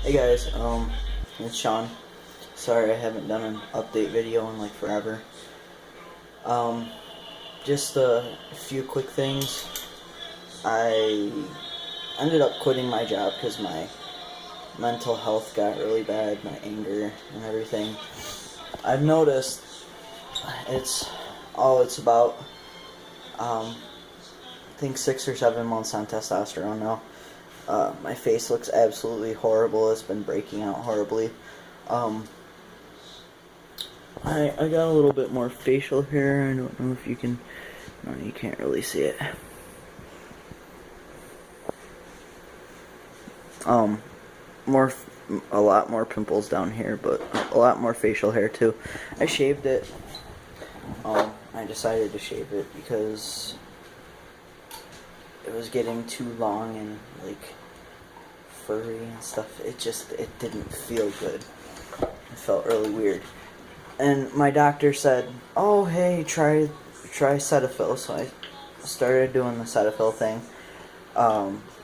Hey guys, it's Sean. Sorry I haven't done an update video in like forever. Um, just a few quick things. I ended up quitting my job because my mental health got really bad, my anger and everything. I've noticed it's about, I think 6 or 7 months on testosterone now. My face looks absolutely horrible. It's been breaking out horribly. I got a little bit more facial hair. I don't know if you can... No, you can't really see it. A lot more pimples down here, but a lot more facial hair too. I shaved it. I decided to shave it because it was getting too long and like furry and stuff. It didn't feel good. It felt really weird. And my doctor said, "Oh, hey, try Cetaphil." So I started doing the Cetaphil thing,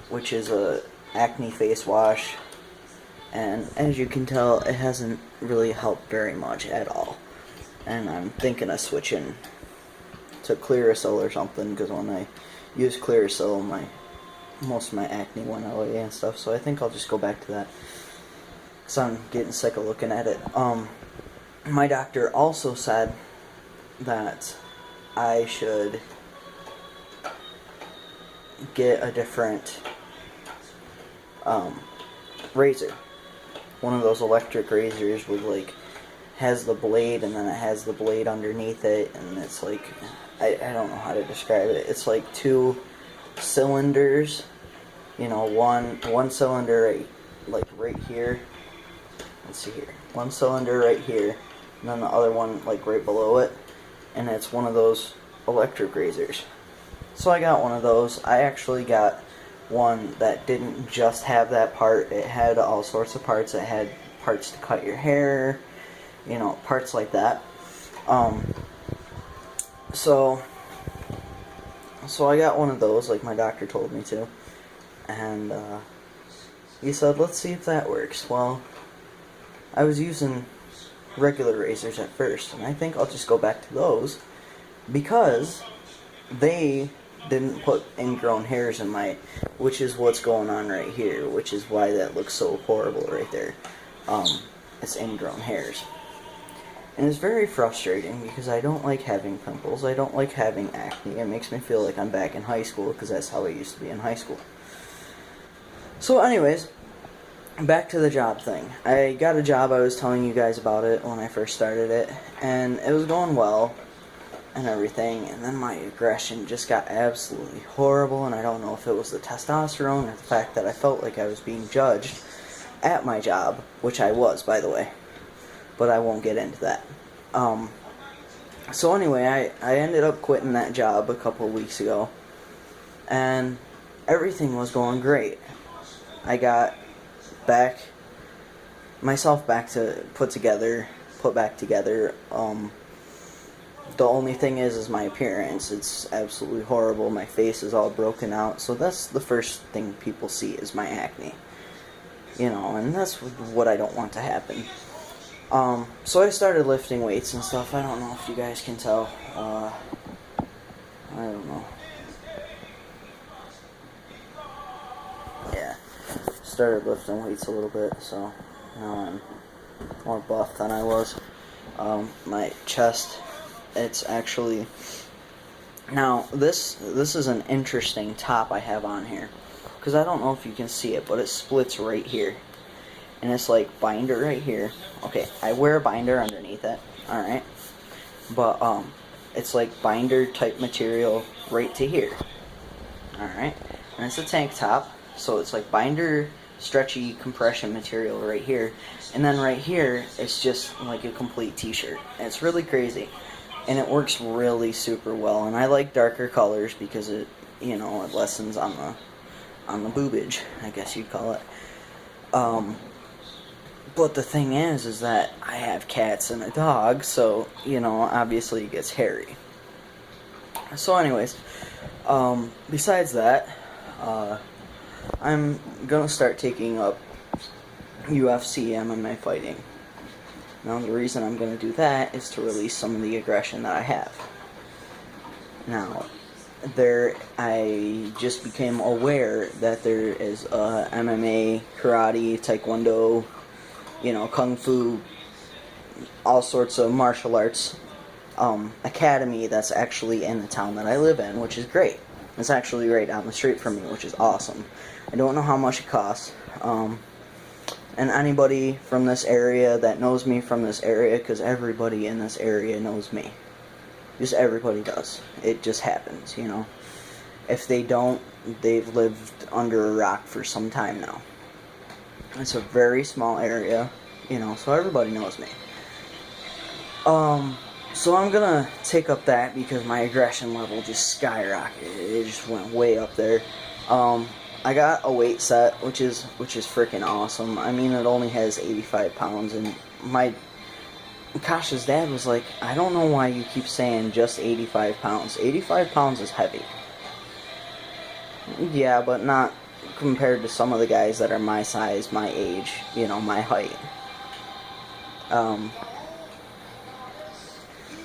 which is a acne face wash. And as you can tell, it hasn't really helped very much at all. And I'm thinking of switching to Clearasil or something, because when I used Clearasil, most of my acne went away and stuff. So I think I'll just go back to that, because I'm getting sick of looking at it. My doctor also said that I should get a different razor. One of those electric razors with has the blade and then it has the blade underneath it, and it's like, I don't know how to describe it. It's like 2 cylinders, one cylinder right here. Let's see here. One cylinder right here, and then the other one right below it, and it's one of those electric razors. So I got one of those. I actually got one that didn't just have that part. It had all sorts of parts. It had parts to cut your hair, parts like that. So I got one of those like my doctor told me to, and he said, let's see if that works. Well, I was using regular razors at first, and I think I'll just go back to those because they didn't put ingrown hairs in which is what's going on right here, which is why that looks so horrible right there. It's ingrown hairs. And it's very frustrating because I don't like having pimples. I don't like having acne. It makes me feel like I'm back in high school, because that's how I used to be in high school. So anyways, back to the job thing. I got a job. I was telling you guys about it when I first started it, and it was going well and everything, and then my aggression just got absolutely horrible, and I don't know if it was the testosterone or the fact that I felt like I was being judged at my job, which I was, by the way, but I won't get into that. So anyway, I ended up quitting that job a couple of weeks ago, and everything was going great. I got myself back to put back together. The only thing is my appearance. It's absolutely horrible. My face is all broken out. So that's the first thing people see is my acne. And that's what I don't want to happen. So I started lifting weights and stuff. I don't know if you guys can tell. I don't know. Yeah. Started lifting weights a little bit, so now I'm more buff than I was. My chest, it's actually... Now, this is an interesting top I have on here, because I don't know if you can see it, but it splits right here. And it's like binder right here. Okay, I wear a binder underneath it, alright? But, it's like binder type material right to here. Alright? And it's a tank top, so it's like binder, stretchy compression material right here. And then right here, it's just like a complete t-shirt. And it's really crazy. And it works really super well. And I like darker colors because it lessens on the boobage, I guess you'd call it. But the thing is that I have cats and a dog, so, obviously it gets hairy. So anyways, besides that, I'm gonna start taking up UFC MMA fighting. Now the reason I'm going to do that is to release some of the aggression that I have. Now, I just became aware that there is a MMA, karate, taekwondo, kung fu, all sorts of martial arts academy that's actually in the town that I live in, which is great. It's actually right down the street from me, which is awesome. I don't know how much it costs. And anybody from this area that knows me from this area, because everybody in this area knows me. Just everybody does. It just happens, If they don't, they've lived under a rock for some time now. It's a very small area, so everybody knows me. So I'm gonna take up that because my aggression level just skyrocketed. It just went way up there. I got a weight set, which is freaking awesome. I mean, it only has 85 pounds, and Kasha's dad was like, I don't know why you keep saying just 85 pounds. 85 pounds is heavy. Yeah, but not compared to some of the guys that are my size, my age, my height.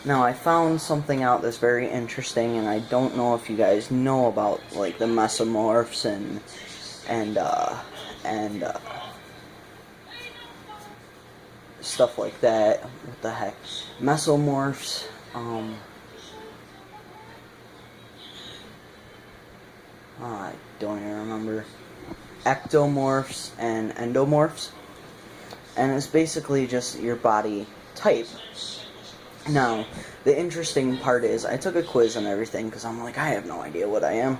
Now, I found something out that's very interesting, and I don't know if you guys know about, like, the mesomorphs and stuff like that. What the heck? Mesomorphs, I don't even remember. Ectomorphs and endomorphs. And it's basically just your body type. Now, the interesting part is, I took a quiz and everything, because I'm like, I have no idea what I am.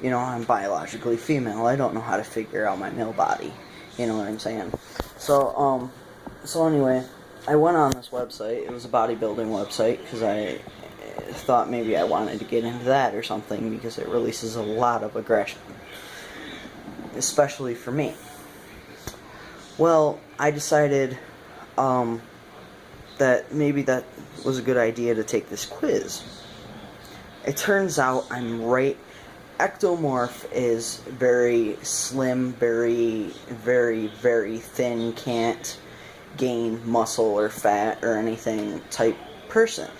I'm biologically female. I don't know how to figure out my male body. You know what I'm saying? So anyway, I went on this website. It was a bodybuilding website, because I thought maybe I wanted to get into that or something, because it releases a lot of aggression. Especially for me. Well, I decided, that maybe that was a good idea to take this quiz. It turns out I'm right. Ectomorph is very slim, very, very, very thin, can't gain muscle or fat or anything type person.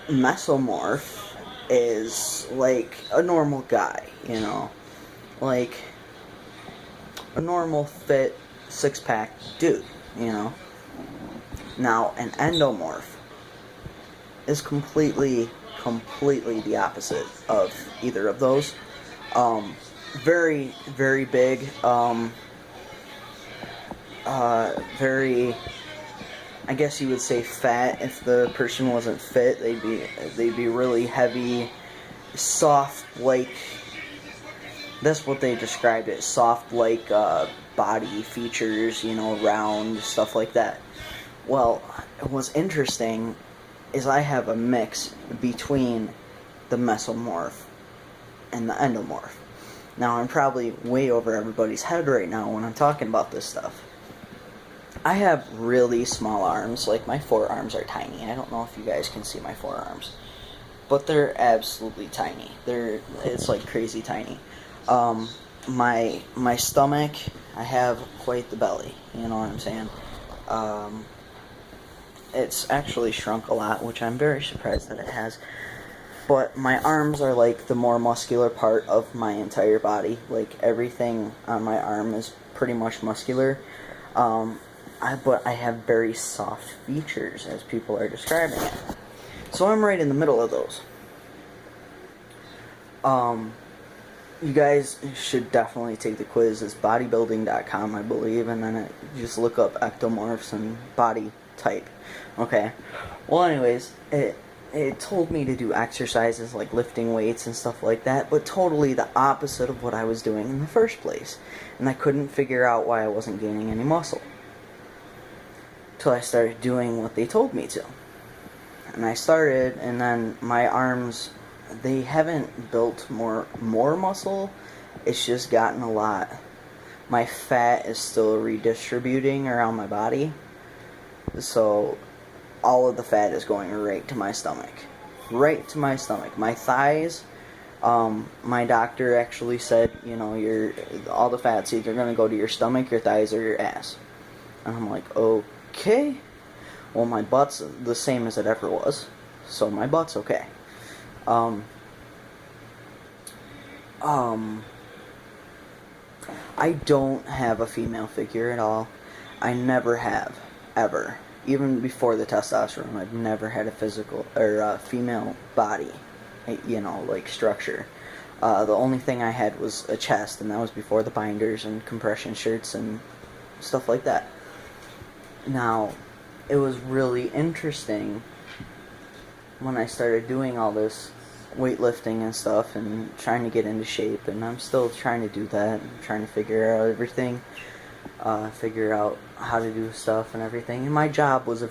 Mesomorph is like a normal guy, like a normal fit six-pack dude, Now, an endomorph is completely the opposite of either of those. Very, very big, very, I guess you would say fat. If the person wasn't fit, they'd be really heavy, soft, like, that's what they described it, soft, like, body features, round, stuff like that. Well, what's interesting is I have a mix between the mesomorph and the endomorph. Now, I'm probably way over everybody's head right now when I'm talking about this stuff. I have really small arms, like my forearms are tiny. I don't know if you guys can see my forearms, but they're absolutely tiny. It's like crazy tiny. My stomach, I have quite the belly, you know what I'm saying? It's actually shrunk a lot, which I'm very surprised that it has. But my arms are like the more muscular part of my entire body. Like everything on my arm is pretty much muscular. But I have very soft features, as people are describing it. So I'm right in the middle of those. You guys should definitely take the quiz. It's bodybuilding.com, I believe, and then just look up ectomorphs and body type. Okay. Well, anyways, it told me to do exercises like lifting weights and stuff like that, but totally the opposite of what I was doing in the first place. And I couldn't figure out why I wasn't gaining any muscle. Till I started doing what they told me to. And I started, and then my arms, they haven't built more muscle. It's just gotten a lot. My fat is still redistributing around my body. So all of the fat is going right to my stomach. Right to my stomach. My thighs My doctor actually said, all the fat's either going to go to your stomach, your thighs, or your ass. And I'm like, okay. Well, my butt's the same as it ever was, so my butt's okay. I don't have a female figure at all. I never have, ever. Even before the testosterone, I've never had a physical, or a female body, like structure. The only thing I had was a chest, and that was before the binders and compression shirts and stuff like that. Now, it was really interesting when I started doing all this weightlifting and stuff and trying to get into shape, and I'm still trying to do that. I'm trying to figure out everything, figure out how to do stuff and everything. And my job was it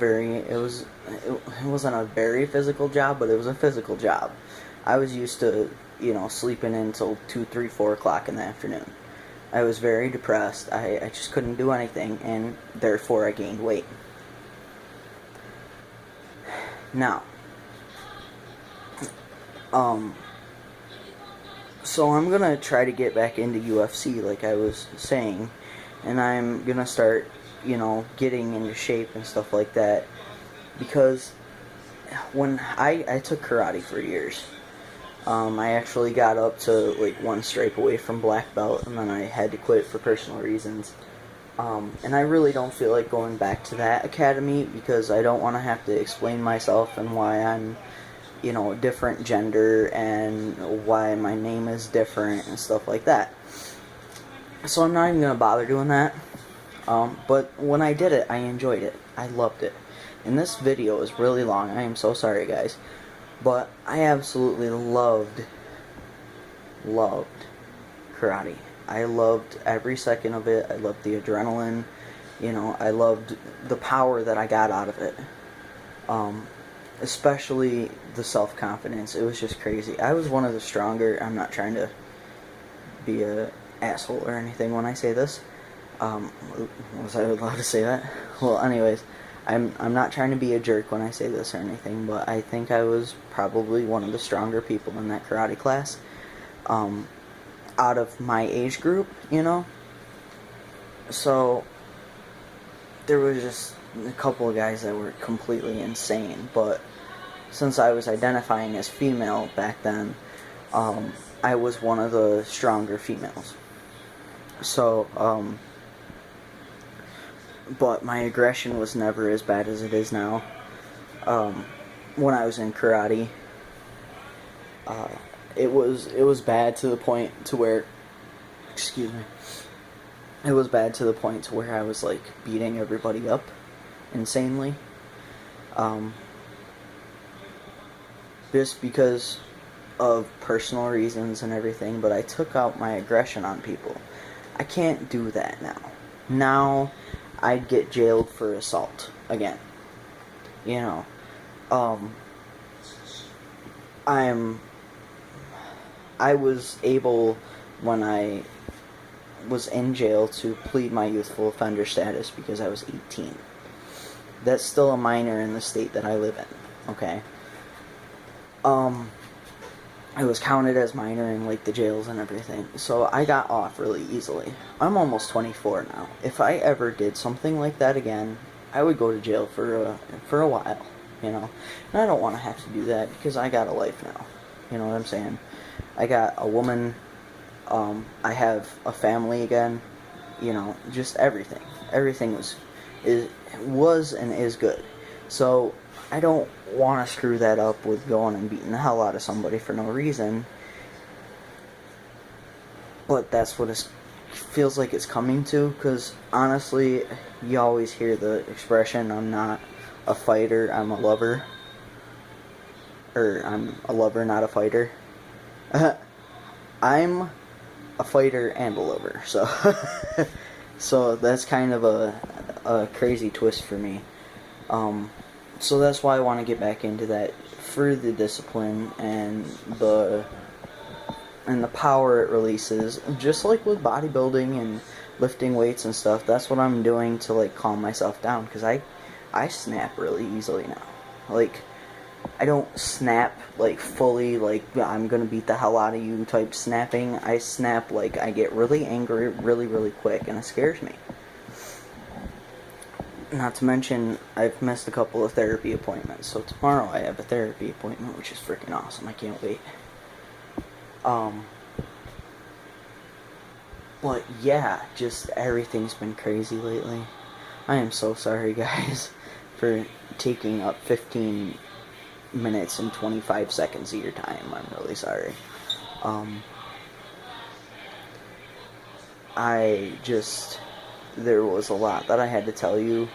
wasn't a very physical job, but it was a physical job. I was used to, sleeping in until 2, 3, 4 o'clock in the afternoon. I was very depressed. I just couldn't do anything, and therefore I gained weight. Now, so I'm gonna try to get back into UFC like I was saying, and I'm gonna start, getting into shape and stuff like that, because when I took karate for years, I actually got up to like 1 stripe away from black belt, and then I had to quit for personal reasons. And I really don't feel like going back to that academy, because I don't want to have to explain myself and why I'm, a different gender and why my name is different and stuff like that. So I'm not even going to bother doing that. But when I did it, I enjoyed it. I loved it. And this video is really long. I am so sorry, guys. But I absolutely loved karate. I loved every second of it. I loved the adrenaline. I loved the power that I got out of it. Especially the self-confidence. It was just crazy. I was one of the stronger. I'm not trying to be a asshole or anything when I say this. Was I allowed to say that? Well, anyways, I'm not trying to be a jerk when I say this or anything, but I think I was probably one of the stronger people in that karate class. Out of my age group, So, there was just a couple of guys that were completely insane, but since I was identifying as female back then, I was one of the stronger females. So, but my aggression was never as bad as it is now. When I was in karate, it was bad to the point to where, excuse me, it was bad to the point to where I was like beating everybody up insanely. Just because of personal reasons and everything, but I took out my aggression on people. I can't do that now. Now, I'd get jailed for assault again. I was able, when I was in jail, to plead my youthful offender status because I was 18. That's still a minor in the state that I live in, okay? It was counted as minor in, like, the jails and everything, so I got off really easily. I'm almost 24 now. If I ever did something like that again, I would go to jail for a while, And I don't want to have to do that because I got a life now. You know what I'm saying? I got a woman, I have a family again, just everything. Everything was and is good. So, I don't want to screw that up with going and beating the hell out of somebody for no reason. But that's what it feels like it's coming to, because honestly, you always hear the expression, I'm not a fighter, I'm a lover. Or, I'm a lover, not a fighter. I'm a fighter and a lover, so so that's kind of a crazy twist for me. So that's why I want to get back into that, for the discipline and the power it releases, just like with bodybuilding and lifting weights and stuff. That's what I'm doing to like calm myself down, because I snap really easily now. Like, I don't snap, like, fully, like, I'm gonna beat the hell out of you type snapping. I snap, like, I get really angry really, really quick, and it scares me. Not to mention, I've missed a couple of therapy appointments, so tomorrow I have a therapy appointment, which is freaking awesome. I can't wait. But yeah, just everything's been crazy lately. I am so sorry, guys, for taking up 15 minutes and 25 seconds of your time. I'm really sorry. There was a lot that I had to tell you.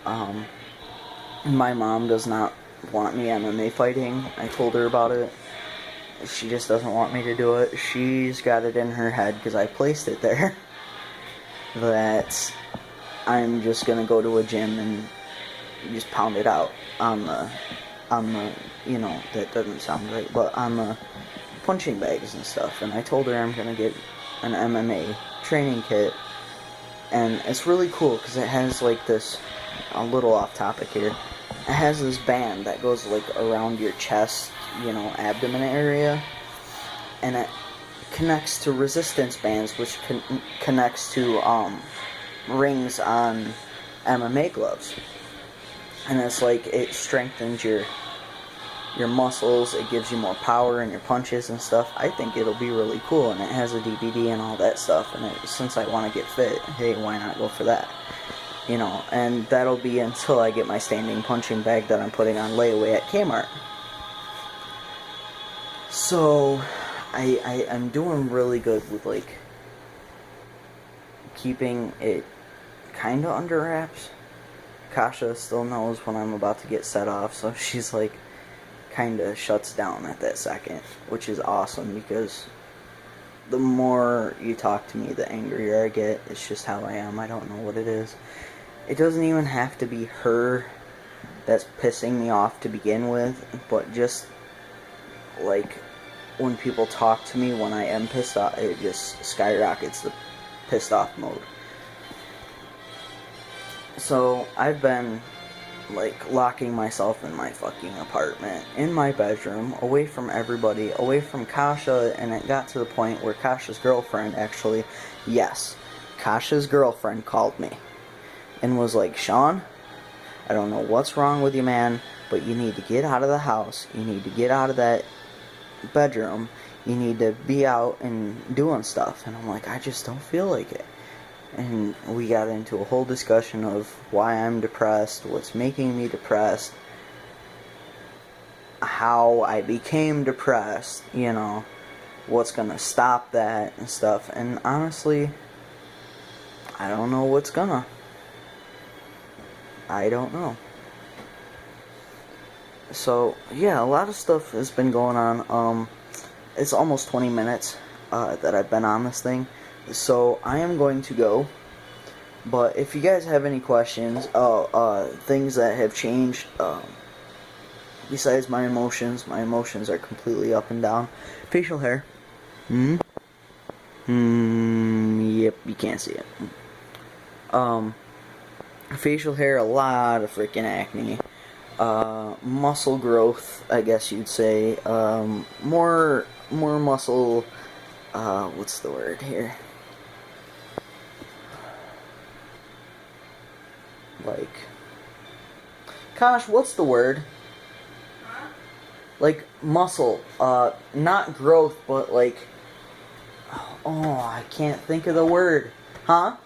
My mom does not want me MMA fighting. I told her about it. She just doesn't want me to do it. She's got it in her head, because I placed it there, that I'm just gonna go to a gym and just pound it out on the, that doesn't sound right, but on the punching bags and stuff. And I told her I'm gonna get an MMA training kit, and it's really cool because it has like this, a little off topic here, it has this band that goes like around your chest, abdomen area, and it connects to resistance bands, which connects to rings on MMA gloves. And it's like, it strengthens your muscles, it gives you more power in your punches and stuff. I think it'll be really cool, and it has a DVD and all that stuff, and since I want to get fit, hey, why not go for that? And that'll be until I get my standing punching bag that I'm putting on layaway at Kmart. So, I'm doing really good with, like, keeping it kind of under wraps. Kasha still knows when I'm about to get set off, so she's, like, kind of shuts down at that second, which is awesome, because the more you talk to me, the angrier I get. It's just how I am. I don't know what it is. It doesn't even have to be her that's pissing me off to begin with, but just, like, when people talk to me when I am pissed off, it just skyrockets the pissed off mode. So, I've been, like, locking myself in my fucking apartment, in my bedroom, away from everybody, away from Kasha, and it got to the point where Kasha's girlfriend actually, Kasha's girlfriend called me and was like, Sean, I don't know what's wrong with you, man, but you need to get out of the house, you need to get out of that bedroom, you need to be out and doing stuff. And I'm like, I just don't feel like it. And we got into a whole discussion of why I'm depressed, what's making me depressed, how I became depressed, what's gonna stop that and stuff. And honestly, I don't know what's gonna. I don't know. So, yeah, a lot of stuff has been going on. It's almost 20 minutes that I've been on this thing. So, I am going to go. But if you guys have any questions, things that have changed, besides my emotions are completely up and down. Facial hair. Yep, you can't see it. Facial hair, a lot of freaking acne. Muscle growth, I guess you'd say. More muscle, what's the word here? Like, gosh, what's the word? Huh? Like, muscle, not growth, but like, I can't think of the word. Huh?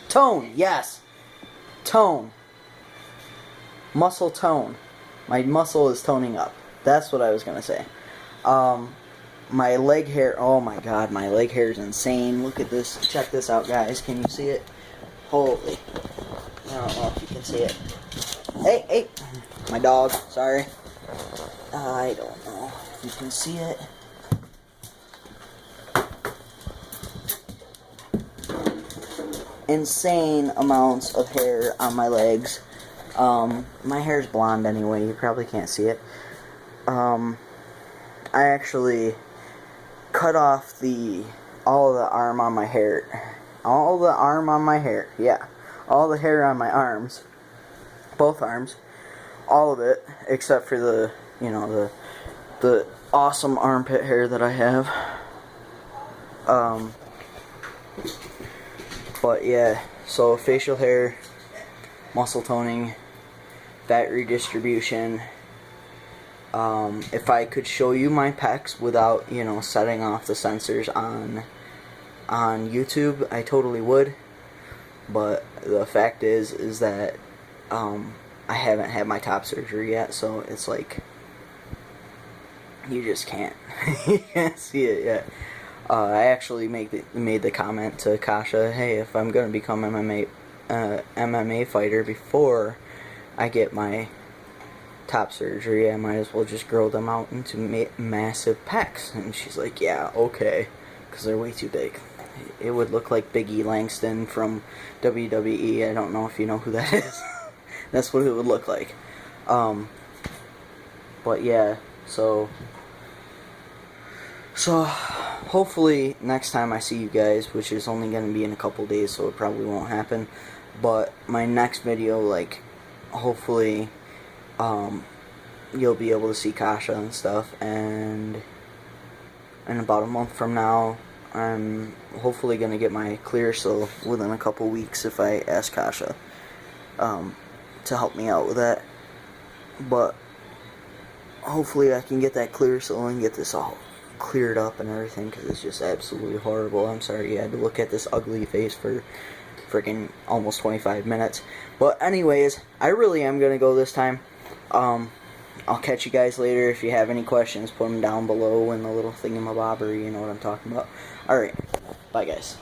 Tone, yes. Tone. Muscle tone. My muscle is toning up. That's what I was gonna say. My leg hair, oh my god, my leg hair is insane. Look at this. Check this out, guys. Can you see it? Holy. I don't know if you can see it. Hey. My dog, sorry. I don't know if you can see it. Insane amounts of hair on my legs. My hair's blonde anyway, you probably can't see it. I actually cut off all the arm on my hair. All the arm on my hair, yeah. All the hair on my arms, both arms, all of it, except for the, you know, the awesome armpit hair that I have. But yeah, so facial hair, muscle toning, fat redistribution. If I could show you my pecs without, you know, setting off the sensors on YouTube, I totally would. But the fact is that I haven't had my top surgery yet, so it's like you just can't you can't see it yet. I actually made the comment to Kasha, hey, if I'm gonna become MMA fighter before I get my top surgery, I might as well just grow them out into massive pecs. And she's like, yeah, okay, because they're way too big. It would look like Big E Langston from WWE. I don't know if you know who that is. That's what it would look like. But yeah, so hopefully next time I see you guys, which is only going to be in a couple days, so it probably won't happen, but my next video, like, hopefully you'll be able to see Kasha and stuff, and in about a month from now I'm hopefully going to get my clear seal within a couple weeks if I ask Kasha to help me out with that. But hopefully I can get that clear seal and get this all cleared up and everything, because it's just absolutely horrible. I'm sorry you had to look at this ugly face for freaking almost 25 minutes. But anyways, I really am going to go this time. I'll catch you guys later. If you have any questions, put them down below in the little thingamabobber, you know what I'm talking about. Alright, bye guys.